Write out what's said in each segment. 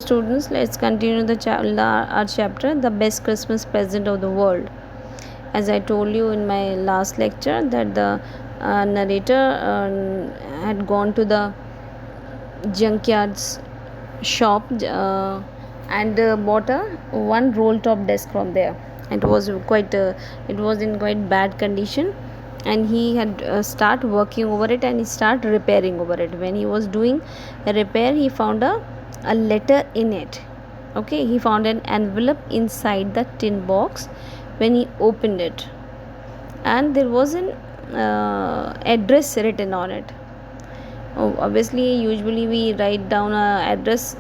Students, let's continue our chapter, the best Christmas present of the world. As I told you in my last lecture that the narrator had gone to the junkyard's shop and bought a one roll top desk from there. It was in quite bad condition, and he had start working over it, and he start repairing over it. When he was doing a repair, he found a letter in it. Okay, he found an envelope inside the tin box. When he opened it, and there was an address written on it. Obviously, usually we write down a address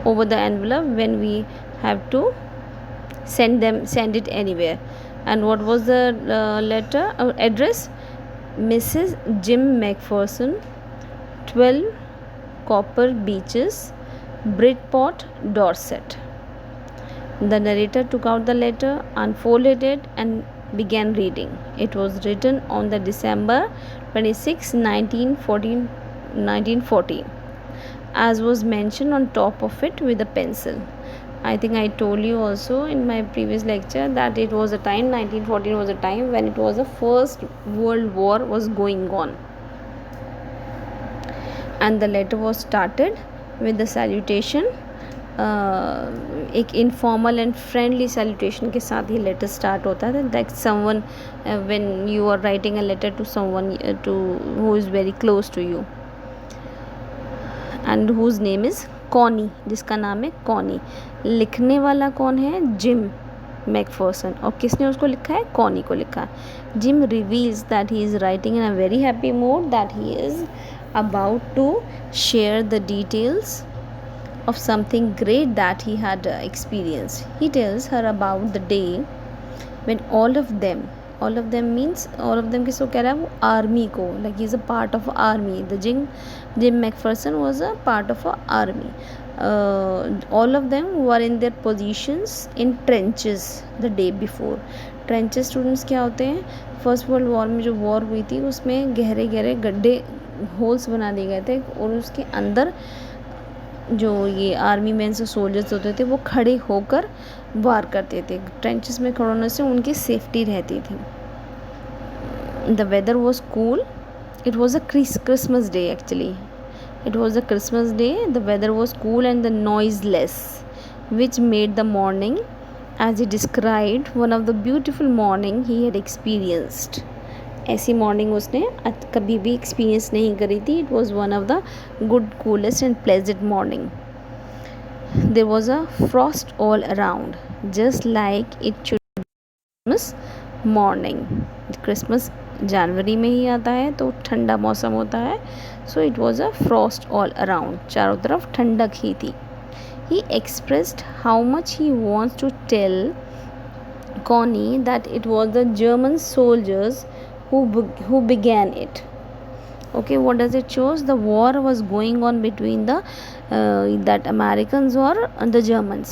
over the envelope when we have to send it anywhere. And what was the letter address? Mrs. Jim McPherson, 12 Copper Beaches, Bridport, Dorset. The narrator took out the letter, unfolded it, and began reading. It was written on the December 26, 1914, as was mentioned on top of it with a pencil. I think I told you also in my previous lecture that it was a time, 1914 was a time when it was the First World War was going on. And the letter was started with the salutation, एक informal and friendly salutation के साथ ही letter start होता है. That someone when you are writing a letter to someone to who is very close to you and whose name is Connie, जिसका नाम है Connie. लिखने वाला कौन है? Jim McPherson. और किसने उसको लिखा है? कॉनी को लिखा है. Jim reveals that he is writing in a very happy mood, that he is about to share the details of something great that he had experienced. He tells her about the day when all of them means all of them किसको कह रहा है? वो army को, like he is a part of army. The Jim McPherson was a part of a army. All of them were in their positions in trenches the day before. Trenches students क्या होते हैं? First world war में जो war हुई थी उसमें गहरे गहरे गड्ढे होल्स बना दिए गए थे, और उसके अंदर जो ये आर्मी मैन से सोल्जर्स होते थे वो खड़े होकर वार करते थे. ट्रेंचेस में खड़े होने से उनकी सेफ्टी रहती थी. The weather was cool. It was a Christmas day actually. It was a Christmas day. The weather was cool and the noiseless, which made the morning, as he described, one of the beautiful morning he had experienced. ऐसी morning उसने कभी भी experience नहीं करी थी. It was one of the good coolest and pleasant morning. There was a frost all around, just like it should Christmas morning. Christmas जनवरी में ही आता है तो ठंडा मौसम होता है. So it was a frost all around, चारों तरफ ठंडक ही थी. He expressed how much he wants to tell Connie that it was the German soldiers who began it. Okay, what does it shows? The war was going on between the that Americans or the Germans.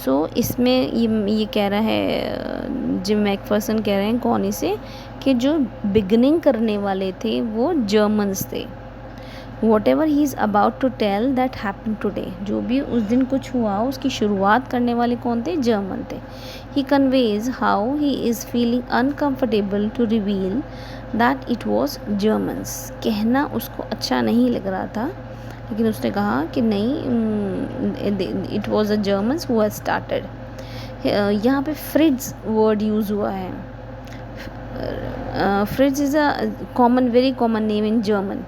So इसमें ये कह रहा है, Jim Macpherson कह रहे हैं Connie से कि जो बिगनिंग करने वाले थे वो जर्मन्स थे. Whatever he is about to tell that happened today. जो भी उस दिन कुछ हुआ उसकी शुरुआत करने वाले कौन थे? जर्मन थे. He conveys how he is feeling uncomfortable to reveal that it was Germans. कहना उसको अच्छा नहीं लग रहा था, लेकिन उसने कहा कि नहीं, it was the Germans who had started. यहाँ पे फ्रिड्स वर्ड यूज़ हुआ है. फ्रिड्स is a common, very common name in German.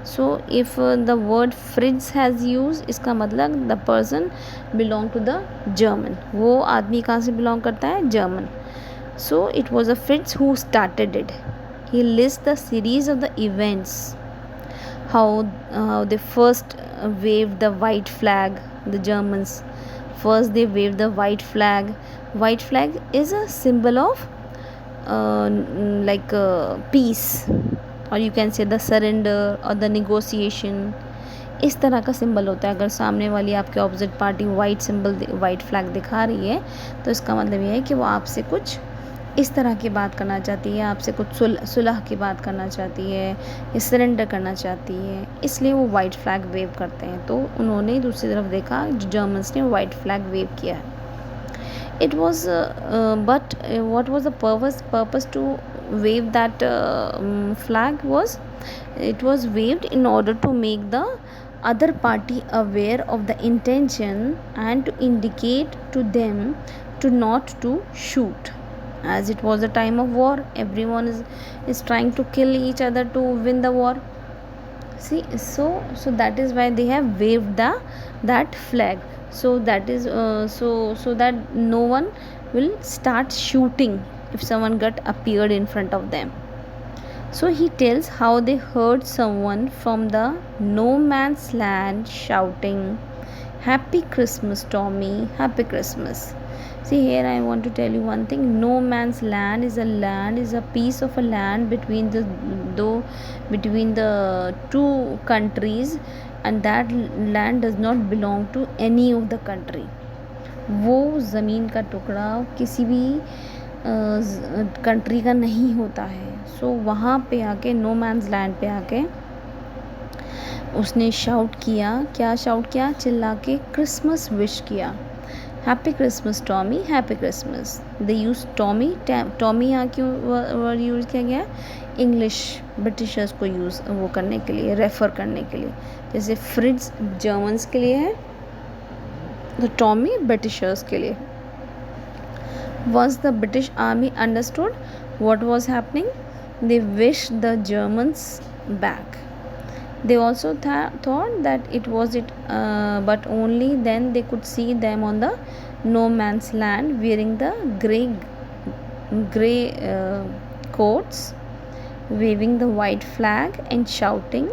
So if the word Fritz has used, इसका मतलब the person belong to the German. वो आदमी कहाँ से belong करता है? German. So it was a Fritz who started it. He lists the series of the events, how they first waved the white flag. The Germans first they waved the white flag. White flag is a symbol of peace, और you can say the surrender और the negotiation. इस तरह का symbol होता है. अगर सामने वाली आपके ऑपोजिट पार्टी वाइट फ्लैग दिखा रही है तो इसका मतलब ये है कि वो आपसे कुछ इस तरह की बात करना चाहती है, आपसे कुछ सुलह की बात करना चाहती है या सरेंडर करना चाहती है, इसलिए वो वाइट फ्लैग वेव करते हैं। तो उन्होंने दूसरी तरफ देखा, जो जर्मन्स ने वाइट फ्लैग वेव किया है। It was but what was the purpose to wave that flag was, it was waved in order to make the other party aware of the intention and to indicate to them to not to shoot, as it was a time of war. Everyone is trying to kill each other to win the war. See, so that is why they have waved that flag, so that is so that no one will start shooting if someone got appeared in front of them. So he tells how they heard someone from the no man's land shouting, "Happy Christmas, Tommy, Happy Christmas." See, here I want to tell you one thing. No man's land is a piece of a land between the two countries, and that land does not belong to any of the country. वो ज़मीन का टुकड़ा किसी भी country का नहीं होता है। सो वहाँ पे आके, नो मैन्स लैंड पे आके उसने शाउट किया। क्या शाउट किया? चिल्ला के क्रिसमस विश किया, happy Christmas Tommy, happy Christmas. They use Tommy. Tommy यहाँ क्यों वर्ड यूज़ किया गया? इंग्लिश ब्रिटिशर्स को यूज़ वो करने के लिए, रेफ़र करने के लिए। जैसे फ्रिड्स जर्मन्स के लिए है, तो टॉमी ब्रिटिशर्स के लिए। Once the British army understood what was happening, they wished the Germans back. They also thought that it was it, but only then they could see them on the no man's land wearing the grey coats, waving the white flag and shouting,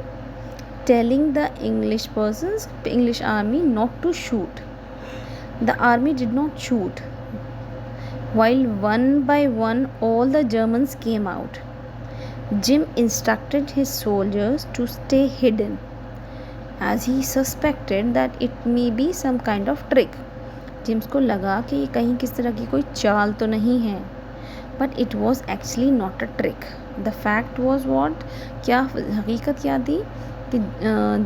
telling the English army not to shoot. The army did not shoot. While one by one all the Germans came out, Jim instructed his soldiers to stay hidden, as he suspected that it may be some kind of trick. Jim's को लगा कि ये कहीं किस तरह की कोई चाल तो नहीं है, but it was actually not a trick. The fact was what? क्या हकीकत क्या थी? कि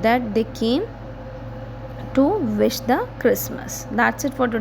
that they came to wish the Christmas. That's it for today.